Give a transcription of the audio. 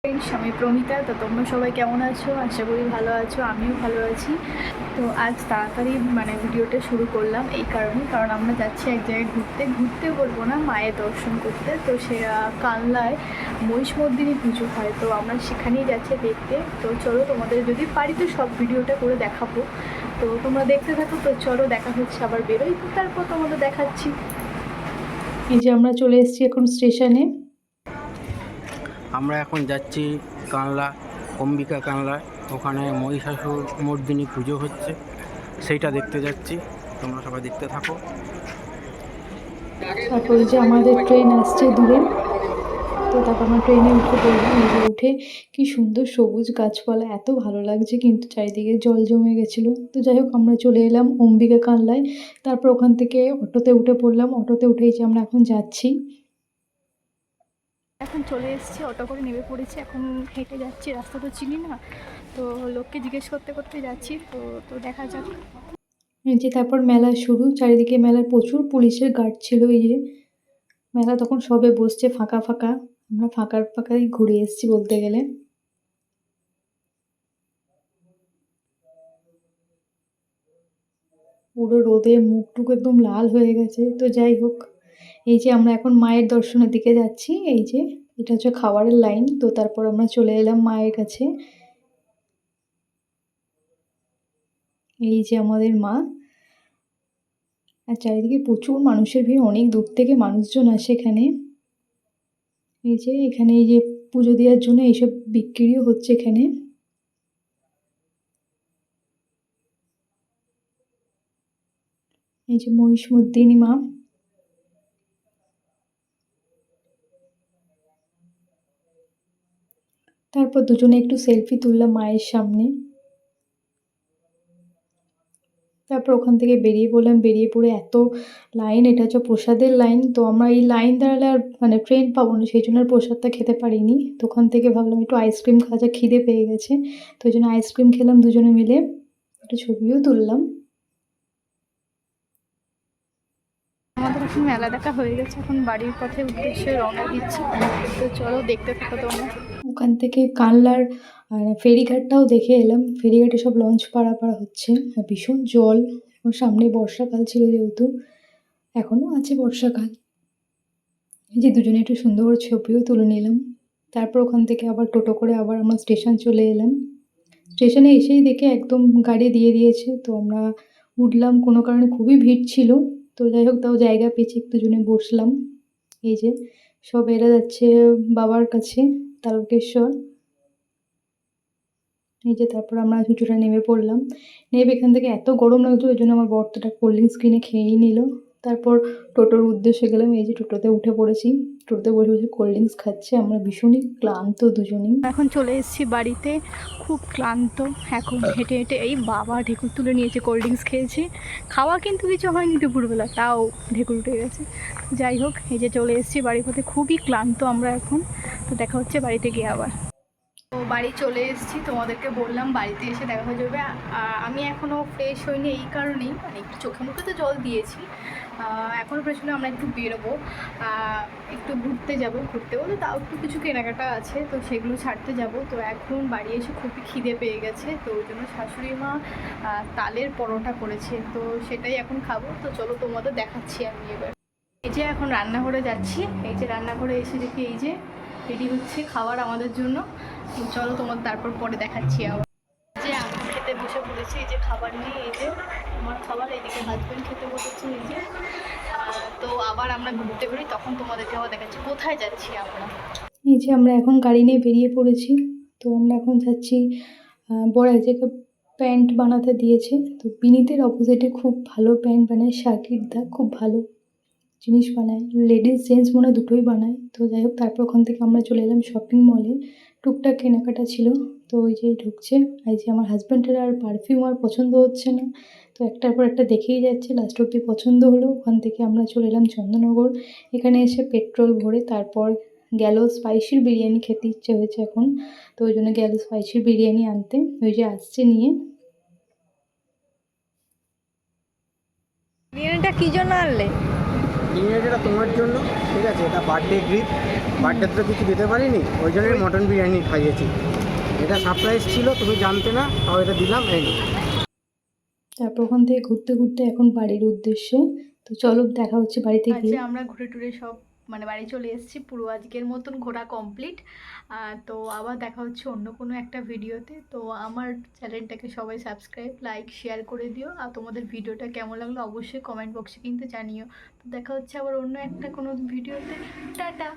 Friends, আমি প্রমিতা। তো তোমরা সবাই কেমন আছো? আশা করি ভালো আছো, আমিও ভালো আছি। তো আজ তাড়াতাড়ি ভিডিওটা শুরু করলাম এই কারণ আমরা যাচ্ছি এক জায়গায় ঘুরতে বলবো না, মায়ের দর্শন করতে। তো সে কানলায় মহিষমর্দিনী পুজো হয়, তো আমরা সেখানেই যাচ্ছি দেখতে। তো চলো, তোমাদের যদি পারি তো সব ভিডিওটা করে দেখাবো, তো তোমরা দেখতে থাকো। তো চলো, দেখা হচ্ছে, আবার বেরোই, তো তারপর তোমাদের দেখাচ্ছি। এই যে আমরা চলে এসেছি এখন স্টেশনে। আমরা এখন যাচ্ছি কানলা, অম্বিকা কানলায়। ওখানে মহিষাসুর মর্দিনী পুজো হচ্ছে, সেইটা দেখতে যাচ্ছি। তোমরা সবাই দেখতে থাকো। তারপরে যে আমাদের ট্রেন আসছে দূরে, তো তারপর আমরা ট্রেনে উঠে পড়লাম। এই যে উঠে কি সুন্দর সবুজ গাছপালা, এত ভালো লাগছে, কিন্তু চারিদিকে জল জমে গেছিলো। তো যাই হোক, আমরা চলে এলাম অম্বিকা কানলায়। তারপর ওখান থেকে অটোতে উঠে পড়লাম। অটোতে উঠেই যে আমরা এখন যাচ্ছি, এখন চলে এসেছি, অটো করে নেমে পড়েছি। এখন হেঁটে যাচ্ছি, রাস্তা তো চিনি না, তো লোককে জিজ্ঞেস করতে করতে যাচ্ছি। তো তো দেখা যাক। এই যে তারপর মেলা শুরু, চারিদিকে মেলার প্রচুর পুলিশের গার্ড ছিল। এই যে মেলা তখন সবে বসছে, ফাঁকা ফাঁকা। আমরা ফাঁকাই ঘুরে এসেছি বলতে গেলে। পুরো রোদে মুখটুকু একদম লাল হয়ে গেছে। তো যাই হোক, এই যে আমরা এখন মায়ের দর্শনের দিকে যাচ্ছি। এই যে এটা হচ্ছে খাবারের লাইন। তো তারপর আমরা চলে এলাম মায়ের কাছে। এই যে আমাদের মা। আর চারিদিকে প্রচুর মানুষের ভিড়, অনেক দূর থেকে মানুষজন আসে এখানে। এই যে এখানে এই যে পুজো দেওয়ার জন্য এইসব বিক্রিও হচ্ছে এখানে। এই যে মহিষমর্দিনী মা। তারপর দুজনে একটু সেলফি তুললাম মায়ের সামনে। তারপর ওখান থেকে বেরিয়ে পড়লাম। বেরিয়ে পড়ে এত লাইন, এটা হচ্ছে প্রসাদের লাইন। তো আমরা এই লাইন দাঁড়ালে আর ট্রেন পাবো না, সেই জন্য আর প্রসাদটা খেতে পারিনি। তো ওখান থেকে ভাবলাম একটু আইসক্রিম খাওয়া যাক, খিদে পেয়ে গেছে। তো ওই জন্য আইসক্রিম খেলাম দুজনে মিলে, একটু ছবিও তুললাম। আমাদের এখন মেলা দেখা হয়ে গেছে, এখন বাড়ির পথে উদ্দেশ্যে রওনা দিচ্ছি। তো চলো, দেখতে থাকো তোমরা। ওখান থেকে কানলার ফেরিঘাটটাও দেখে এলাম। ফেরিঘাটে সব লঞ্চ পারাপার হচ্ছে। আর ভীষণ জল, এখন সামনে বর্ষাকাল ছিল যেহেতু, এখনও আছে বর্ষাকাল। এই যে দুজনে একটু সুন্দর করে ছবিও তুলে নিলাম। তারপর ওখান থেকে আবার টোটো করে আবার আমরা স্টেশন চলে এলাম। স্টেশনে এসেই দেখে একদম গাড়ি দিয়ে দিয়েছে। তো আমরা উঠলাম, কোনো কারণে খুবই ভিড় ছিল। তো যাই হোক, তাও জায়গা পেয়েছি, দুজনে বসলাম। এই যে সব এরা যাচ্ছে বাবার কাছে, তারকেশ্বর। এই যে তারপর আমরা কিছুটা নেমে পড়লাম। নেমে এখান থেকে এত গরম লাগতো, ওই জন্য আমার বর্তাটা কোল্ড ড্রিঙ্কস কিনে খেয়েই নিল। তারপর টোটোর উদ্দেশ্যে গেলাম। এই যে টোটোতে উঠে পড়েছি, টোটোতে বসে বসে কোল্ড ড্রিঙ্কস খাচ্ছে। আমরা ভীষণই ক্লান্ত দুজনেই। এখন চলে এসেছি বাড়িতে, খুব ক্লান্ত। এখন হেঁটে হেঁটে এই বাবা ঢেকুর তুলে নিয়েছে, কোল্ড ড্রিঙ্কস খেয়েছি। খাওয়া কিন্তু কিছু হয়নি দুপুরবেলা, তাও ঢেকুর উঠে গেছে। যাই হোক, এই যে চলে এসেছি বাড়ির পথে, খুবই ক্লান্ত আমরা এখন। তো দেখা হচ্ছে বাড়িতে গিয়ে আবার। তো বাড়ি চলে এসেছি, তোমাদেরকে বললাম বাড়িতে এসে দেখা হয়ে যাবে। আমি এখনও ফ্রেশ হইনি, এই কারণেই একটু চোখে মুখে তো জল দিয়েছি। এখনও প্রয়োজনে আমরা একটু বেরোবো, একটু ঘুরতে বলে, তাও একটু কিছু কেনাকাটা আছে, তো সেগুলো ছাড়তে যাব। তো এখন বাড়ি এসে খুবই খিদে পেয়ে গেছে, তো ওই জন্য শাশুড়ি মা তালের পরোটা করেছে, তো সেটাই এখন খাবো। তো চলো, তোমাদের দেখাচ্ছি আমি এবার। এই যে এখন রান্নাঘরে যাচ্ছি। এই যে রান্নাঘরে এসে দেখি এই যে রেডি হচ্ছে খাবার আমাদের জন্য। চলো, তোমাদের তারপর পরে দেখাচ্ছি আবার। যে আমি খেতে বসে পড়েছি, এই যে খাবার নিয়ে। এই যে আমার খাবার, এইদিকে হাজব্যান্ড খেতে বসেছে। এই যে তো আবার আমরা ঘুরতে বেরোই, তখন তোমাদেরকে আবার দেখাচ্ছি কোথায় যাচ্ছি আমরা। এই যে আমরা এখন গাড়ি নিয়ে বেরিয়ে পড়েছি। তো আমরা এখন যাচ্ছি বড় এক জায়গায় প্যান্ট বানাতে দিয়েছে। তো বিনীতের অপোজিটে খুব ভালো প্যান্ট বানায় শাকির দা, খুব ভালো জিনিস বানায়, লেডিস জেন্টস মনে হয় দুটোই বানায়। তো যাই হোক, তারপর ওখান থেকে আমরা চলে এলাম শপিং মলে। টুকটাক কেনাকাটা ছিল। তো ওই যে ঢুকছে, এই যে আমার হাজব্যান্ডের আর পারফিউম আর পছন্দ হচ্ছে না, তো একটার পর একটা দেখেই যাচ্ছে, লাস্ট অব্দি পছন্দ হলো। ওখান থেকে আমরা চলে এলাম চন্দননগর। এখানে এসে পেট্রোল ভরে তারপর গেল স্পাইসির বিরিয়ানি খেতে ইচ্ছে হয়েছে এখন, তো ওই জন্য গেল স্পাইসির বিরিয়ানি আনতে। ওই যে আসছে নিয়ে। বিরিয়ানিটা কি জন্য আনলে? ডিনার এটা তোমার জন্য, ঠিক আছে? এটা বার্থডে গিফট, বার্থডেতে তো কিছু দিতে পারিনি, ওই জন্যই মটন বিরিয়ানি খাইয়েছি। এটা সারপ্রাইজ ছিল, তুমি জানতে না, তাও এটা দিলাম। এই নিও। তারপর ওখান থেকে ঘুরতে ঘুরতে এখন বাড়ির উদ্দেশ্যে। তো চলো দেখা হচ্ছে বাড়িতে গিয়ে। আমরা ঘুরে টুরে সব মানে বাড়ি চলে এসেছি, পুরো আজকের মতন ঘোরা কমপ্লিট। তো আবার দেখা হচ্ছে অন্য কোনো একটা ভিডিওতে। তো আমার চ্যানেলটাকে সবাই সাবস্ক্রাইব, লাইক, শেয়ার করে দিও। আর তোমাদের ভিডিওটা কেমন লাগলো অবশ্যই কমেন্ট বক্সে কিন্তু জানিও। তো দেখা হচ্ছে আবার অন্য একটা কোনো ভিডিওতে। টাটা।